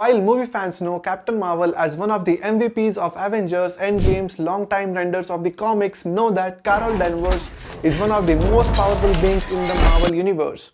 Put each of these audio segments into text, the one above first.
While movie fans know Captain Marvel as one of the MVPs of Avengers Endgame's longtime renders of the comics know that Carol Danvers is one of the most powerful beings in the Marvel universe.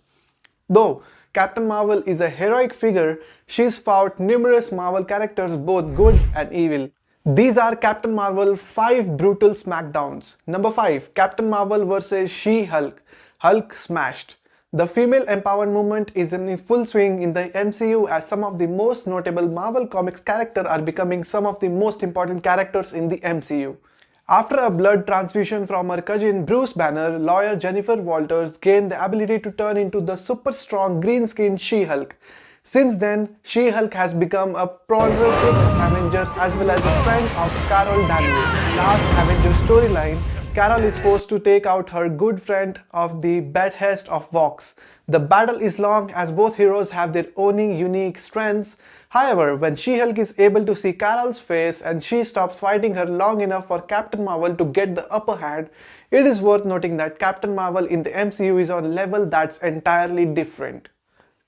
Though Captain Marvel is a heroic figure, she's fought numerous Marvel characters both good and evil. These are Captain Marvel 5 Brutal Smackdowns. Number 5. Captain Marvel vs. She-Hulk. Hulk smashed. The female empowerment movement is in full swing in the MCU as some of the most notable Marvel Comics characters are becoming some of the most important characters in the MCU. After a blood transfusion from her cousin Bruce Banner, lawyer Jennifer Walters gained the ability to turn into the super strong green-skinned She-Hulk. Since then, She-Hulk has become a prolific Avengers as well as a friend of Carol Danvers. Last Avengers storyline, Carol is forced to take out her good friend of the behest of Vox. The battle is long as both heroes have their own unique strengths. However, when She-Hulk is able to see Carol's face and she stops fighting her long enough for Captain Marvel to get the upper hand, it is worth noting that Captain Marvel in the MCU is on a level that's entirely different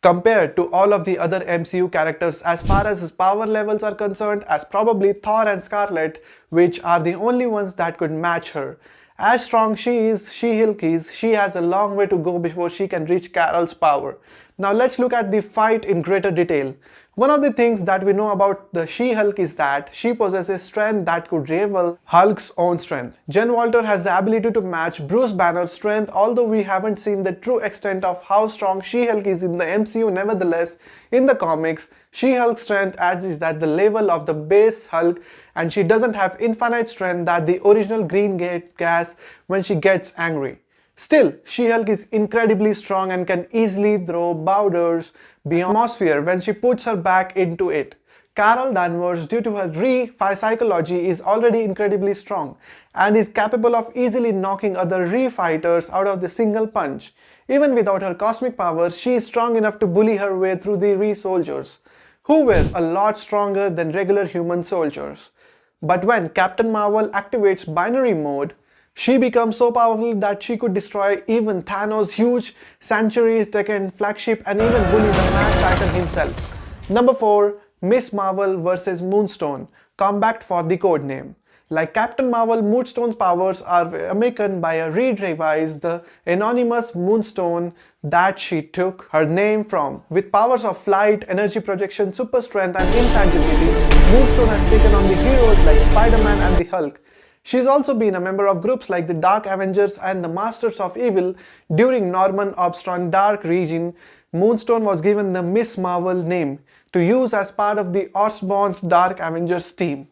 compared to all of the other MCU characters as far as his power levels are concerned, as probably Thor and Scarlet, which are the only ones that could match her. As strong She-Hulk is, she has a long way to go before she can reach Carol's power. Now let's look at the fight in greater detail. One of the things that we know about the She-Hulk is that she possesses strength that could rival Hulk's own strength. Jen Walter has the ability to match Bruce Banner's strength, although we haven't seen the true extent of how strong She-Hulk is in the MCU. Nevertheless, in the comics, She-Hulk's strength adds is at the level of the base Hulk, and she doesn't have infinite strength that the original Green gas when she gets angry. Still, She-Hulk is incredibly strong and can easily throw boulders beyond the atmosphere when she puts her back into it. Carol Danvers, due to her psychology, is already incredibly strong and is capable of easily knocking other fighters out of the single punch. Even without her cosmic powers, she is strong enough to bully her way through the soldiers, who were a lot stronger than regular human soldiers. But when Captain Marvel activates binary mode, she becomes so powerful that she could destroy even Thanos' huge centuries-taken flagship and even bully the Mad Titan himself. Number 4. Miss Marvel vs. Moonstone. Combat for the codename. Like Captain Marvel, Moonstone's powers are awakened by a redevised the anonymous Moonstone that she took her name from. With powers of flight, energy projection, super strength and intangibility, Moonstone has taken on the heroes like Spider-Man and the Hulk. She's also been a member of groups like the Dark Avengers and the Masters of Evil. During Norman Osborn's Dark Region, Moonstone was given the Miss Marvel name to use as part of the Osborn's Dark Avengers team.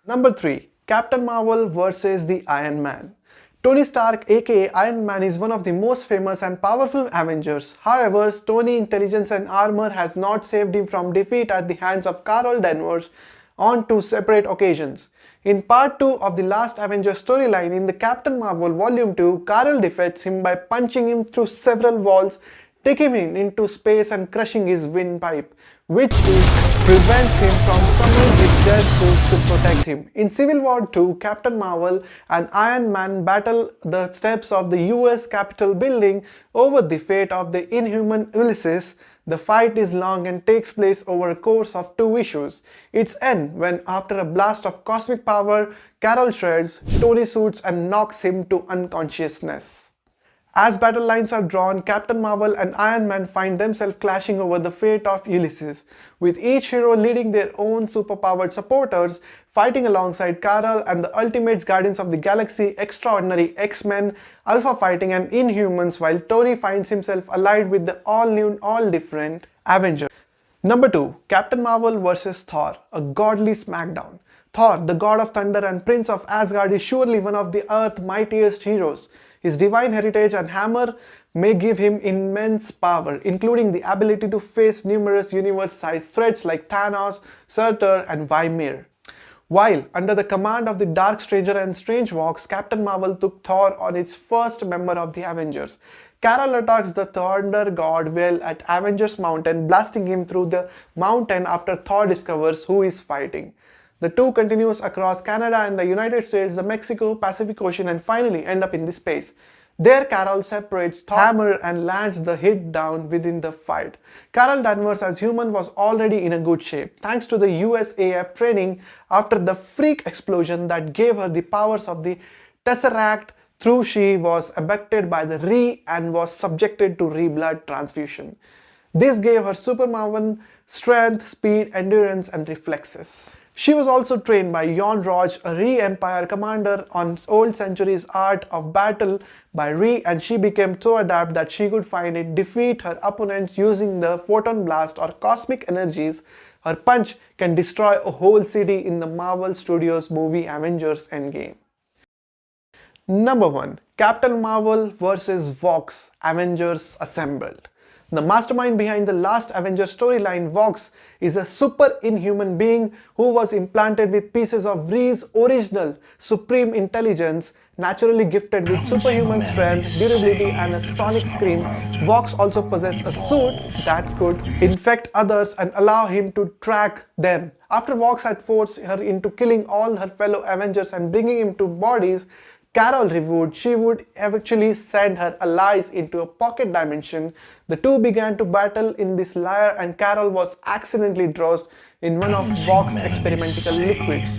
Number 3. Captain Marvel vs. the Iron Man. Tony Stark aka Iron Man is one of the most famous and powerful Avengers. However, Tony's intelligence and armor has not saved him from defeat at the hands of Carol Danvers on 2 separate occasions. In part 2 of the last Avengers storyline in the Captain Marvel Volume 2, Carol defeats him by punching him through several walls, taking him into space and crushing his windpipe, which prevents him from summoning his death suits to protect him. In Civil War 2, Captain Marvel and Iron Man battle the steps of the US Capitol building over the fate of the Inhuman Ulysses. The fight is long and takes place over a course of 2 issues. Its end when, after a blast of cosmic power, Carol shreds Tony's suits and knocks him to unconsciousness. As battle lines are drawn, Captain Marvel and Iron Man find themselves clashing over the fate of Ulysses, with each hero leading their own superpowered supporters, fighting alongside Carol and the Ultimates, Guardians of the Galaxy, Extraordinary X-Men, Alpha fighting and Inhumans, while Tony finds himself allied with the all-new, all-different Avengers. Number 2. Captain Marvel vs. Thor, a godly smackdown. Thor, the god of thunder and prince of Asgard, is surely one of the Earth's mightiest heroes. His divine heritage and hammer may give him immense power, including the ability to face numerous universe-sized threats like Thanos, Surtur, and Ymir. While under the command of the Dark Stranger and Strangevox, Captain Marvel took Thor on its first member of the Avengers. Carol attacks the Thunder God well at Avengers Mountain, blasting him through the mountain after Thor discovers who is fighting. The two continues across Canada and the United States, the Mexico, Pacific Ocean and finally end up in the space. There, Carol separates Thor's hammer and lands the hit down within the fight. Carol Danvers as human was already in a good shape, thanks to the USAF training after the freak explosion that gave her the powers of the Tesseract. Through she was abducted by the Re and was subjected to Re-blood transfusion. This gave her superhuman strength, speed, endurance and reflexes. She was also trained by Yon Roj, a Re-Empire commander, on Old Century's art of battle by Re, and she became so adept that she could finally defeat her opponents using the photon blast or cosmic energies. Her punch can destroy a whole city in the Marvel Studios movie Avengers Endgame. Number 1. Captain Marvel vs. Vox, Avengers Assembled. The mastermind behind the last Avengers storyline, Vox, is a super inhuman being who was implanted with pieces of Ree's original supreme intelligence, naturally gifted with superhuman strength, durability and a sonic scream. Vox also possessed a suit that could infect others and allow him to track them. After Vox had forced her into killing all her fellow Avengers and bringing him to bodies Carol revealed she would eventually send her allies into a pocket dimension. The two began to battle in this lair and Carol was accidentally doused in one of Vox's experimental liquids.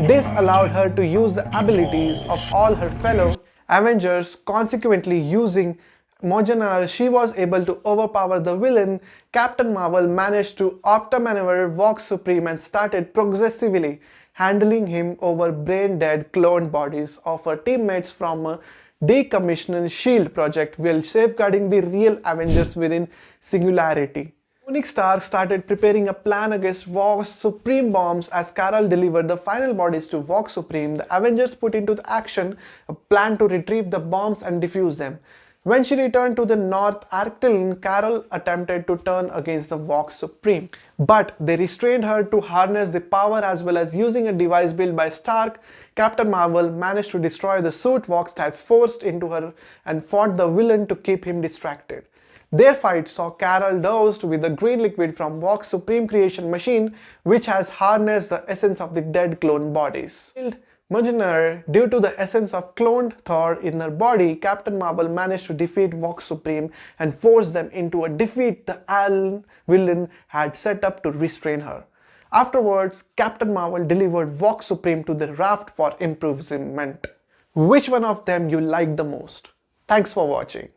This allowed her to use the abilities of all her fellow Avengers. Consequently, using Mjolnir, she was able to overpower the villain. Captain Marvel managed to outmaneuver Vox Supreme and started progressively handling him over brain-dead cloned bodies of her teammates from a decommissioned SHIELD project while safeguarding the real Avengers within Singularity. Tony Stark started preparing a plan against Vox Supreme bombs. As Carol delivered the final bodies to Vox Supreme, the Avengers put into action a plan to retrieve the bombs and defuse them. When she returned to the North Arctilon, Carol attempted to turn against the Vox Supreme, but they restrained her to harness the power as well as using a device built by Stark. Captain Marvel managed to destroy the suit Vox has forced into her and fought the villain to keep him distracted. Their fight saw Carol doused with the green liquid from Vox Supreme creation machine, which has harnessed the essence of the dead clone bodies. Mjolnir, due to the essence of cloned Thor in her body, Captain Marvel managed to defeat Vox Supreme and force them into a defeat the alien villain had set up to restrain her. Afterwards, Captain Marvel delivered Vox Supreme to the raft for imprisonment. Which one of them you like the most? Thanks for watching.